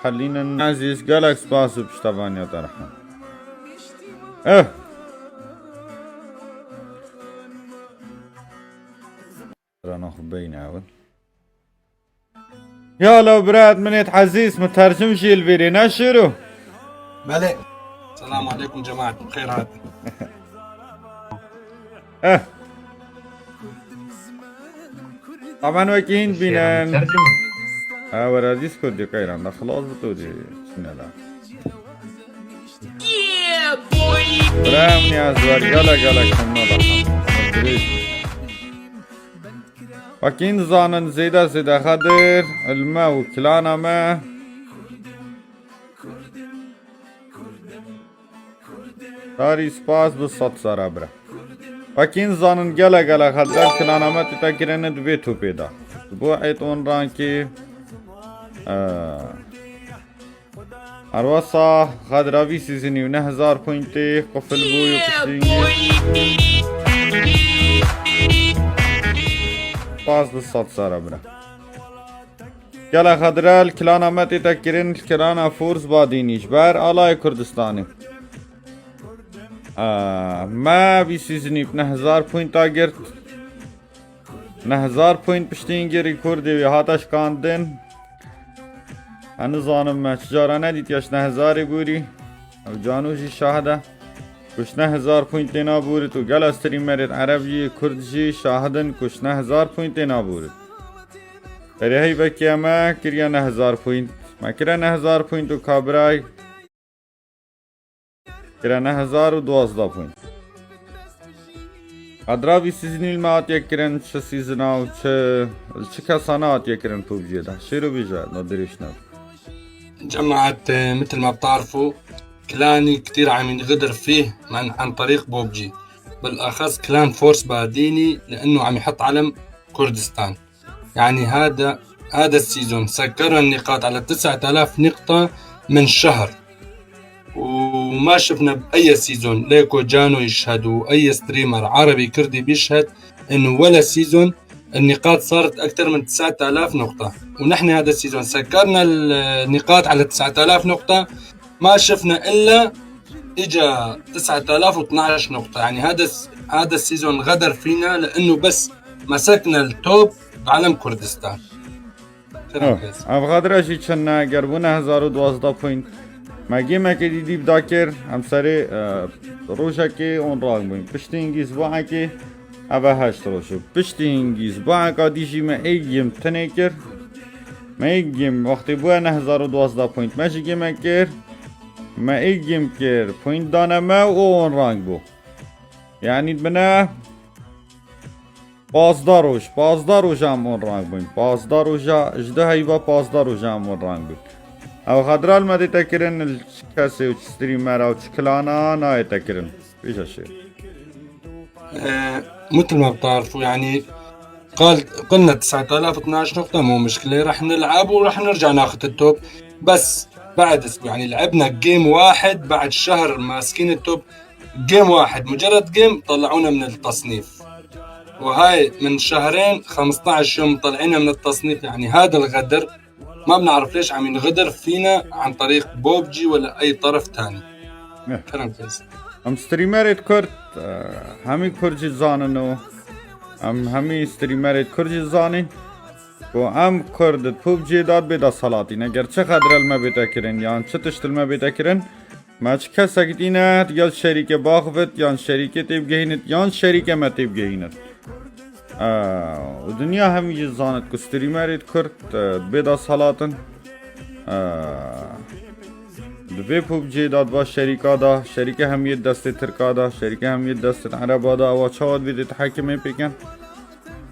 خلينا نعزز جالكس باس بشتبانيا طرحنا. اه ناخذ بين عاود. يا لو براد من يتحزيز مترجم شي الفيديو نشره. ملك. السلام عليكم جماعة بخير هاد. طبعا وكين بينا ورا ديسكورد دي قيران خلاص بتودي شنو لا برام يا زوار قالك شنو وكين زانن زيدا خضر الماء وكلانا ما تاري سباس بالصوت سرابرا وكين زانن قال خضر كلانا ما تتكرن بيتو بيدا بوعيت اون رانكي أروسا خضراوي سيزني ونهزار بوينتي قفل بويو بشتينجي باس بالصوت سرابرا قال خضرال كلانا ما تتكرن كلانا فورس بادينيش بار آلاي كردستاني ما بي سيزني بنهزار بوينت آگرت نهزار بوينت بشتينجي ريكوردي ويهاتش كاندن أنا ظانم ما تجارنا ديت ياش نهزاري بوري أو جانوجي شاهده كش نهزار بوينتنا بوري تو قال استريمرت عربي كردجي شاهدن كش نهزار بوينتنا بوري هي بكيا ما كريا نهزار بوينت ما كريا نهزار بوينت و كابراي كريا نهزار و 12 بوينت أدرابي سيزني الماءات يكرن چه سيزنا و چه كسانات يكرن بوبجي ده شيرو بيجا ندريشنا جماعة مثل ما بتعرفوا كلاني كتير عم ينغدر فيه عن طريق بوبجي، بالأخص كلان فورس باديني لأنه عم يحط علم كردستان. يعني هذا السيزون سكرنا النقاط على 9000 نقطة من شهر، وما شفنا بأي سيزون ليكو جانو يشهدوا أي ستريمر عربي كردي بيشهد إنه ولا سيزون النقاط صارت أكثر من 9000 نقطة، ونحن هذا السيزون سكرنا النقاط على 9000 نقطة ما شفنا إلا إجا 9012 نقطة. يعني هذا السيزون غدر فينا لأنه بس مسكنا التوب بعلم كردستان. أبغادر أشي كنا قربونا 1012 بوينت ما جيما كي دي بداكر هم سري روشا كي اون راغ بوين بشتينجي زباعا كي أبا هشت روشو بشتينجي زباعا قاديشي ما ايجيم تنكر ما ايجيم وقتی بوانا 1012 بوينت ماشي جيما كر ما ايجيم كر بوينت دانا ما اون راغ بو يعني بنا پازداروش هم اون راغ بوين پازداروشا اجده هيبا پازداروشا هم اون راغ بوين او خضرال ما تكرن الكاسي وستريمر او كلانا نا تكرن ايش الشيء مثل ما بتعرفوا يعني قلنا 9012 نقطة مو مشكلة، رح نلعب ورح نرجع ناخذ التوب. بس بعد اسبوع يعني لعبنا جيم واحد بعد شهر ماسكين التوب، جيم واحد مجرد جيم طلعونا من التصنيف، وهاي من شهرين 15 يوم طلعنا من التصنيف. يعني هذا الغدر ما بنعرف ليش عم ينغدر فينا عن طريق بوبجي ولا اي طرف تاني. كلام كويس. ام ستريمرت كرت همي كرجي زاننو همي ستريمرت كرجي زاني و ام كرد بوبجي داد بيدا صلاتين اگر چه خدر الما بتكرن يعني چه تشت الما بتكرن ما چه كساكتينه يا شريك باخفت يا شريك تبگهينت يا شريك ما تبگهينت ودنيا همي زانت كو ستريمرت كرت بيدا صلاتن دبي بوبجي داد با شريكا دا شريكه هميت دست تركا دا شريكه هميت دست عربا دا و چاود بيد تحكمي بيكن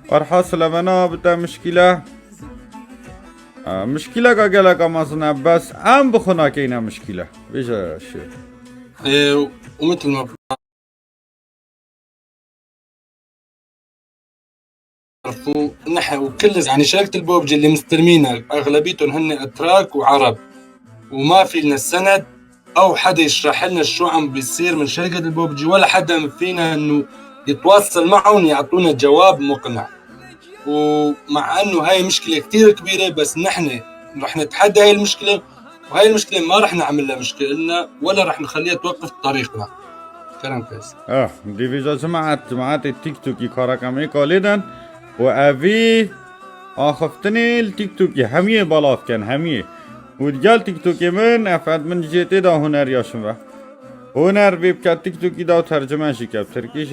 والحاصل بنا بتا مشكلة مشكلة قاقلا كمازنا بس ام بخنا كينا مشكلة بيجا شيء ومثل ما بتعرفوا نحن وكل يعني شركة البوبجي اللي مستلمينها اغلبيتهم هن اتراك وعرب، وما في لنا السند او حدا يشرح لنا شو عم بيصير من شركة البوبجي، ولا حدا فينا انه يتواصل معهم يعطونا جواب مقنع. ومع انه هاي مشكلة كتير كبيرة، بس نحن رح نتحدى هاي المشكلة وهي المشكلة ما راح نعمل لها مشكلة ولا راح نخليها توقف طريقنا. كلام كويس. دیویجا جماعت التيك توكي كاراكامي كاليدن وأبي آخفتني التيك توكي همية بلاف كان همية ودجال تيك توكي من أفعد من جيتي دا هنر ياشم هنر بيبكا تيك توكي دا ترجمة شكاب تركيش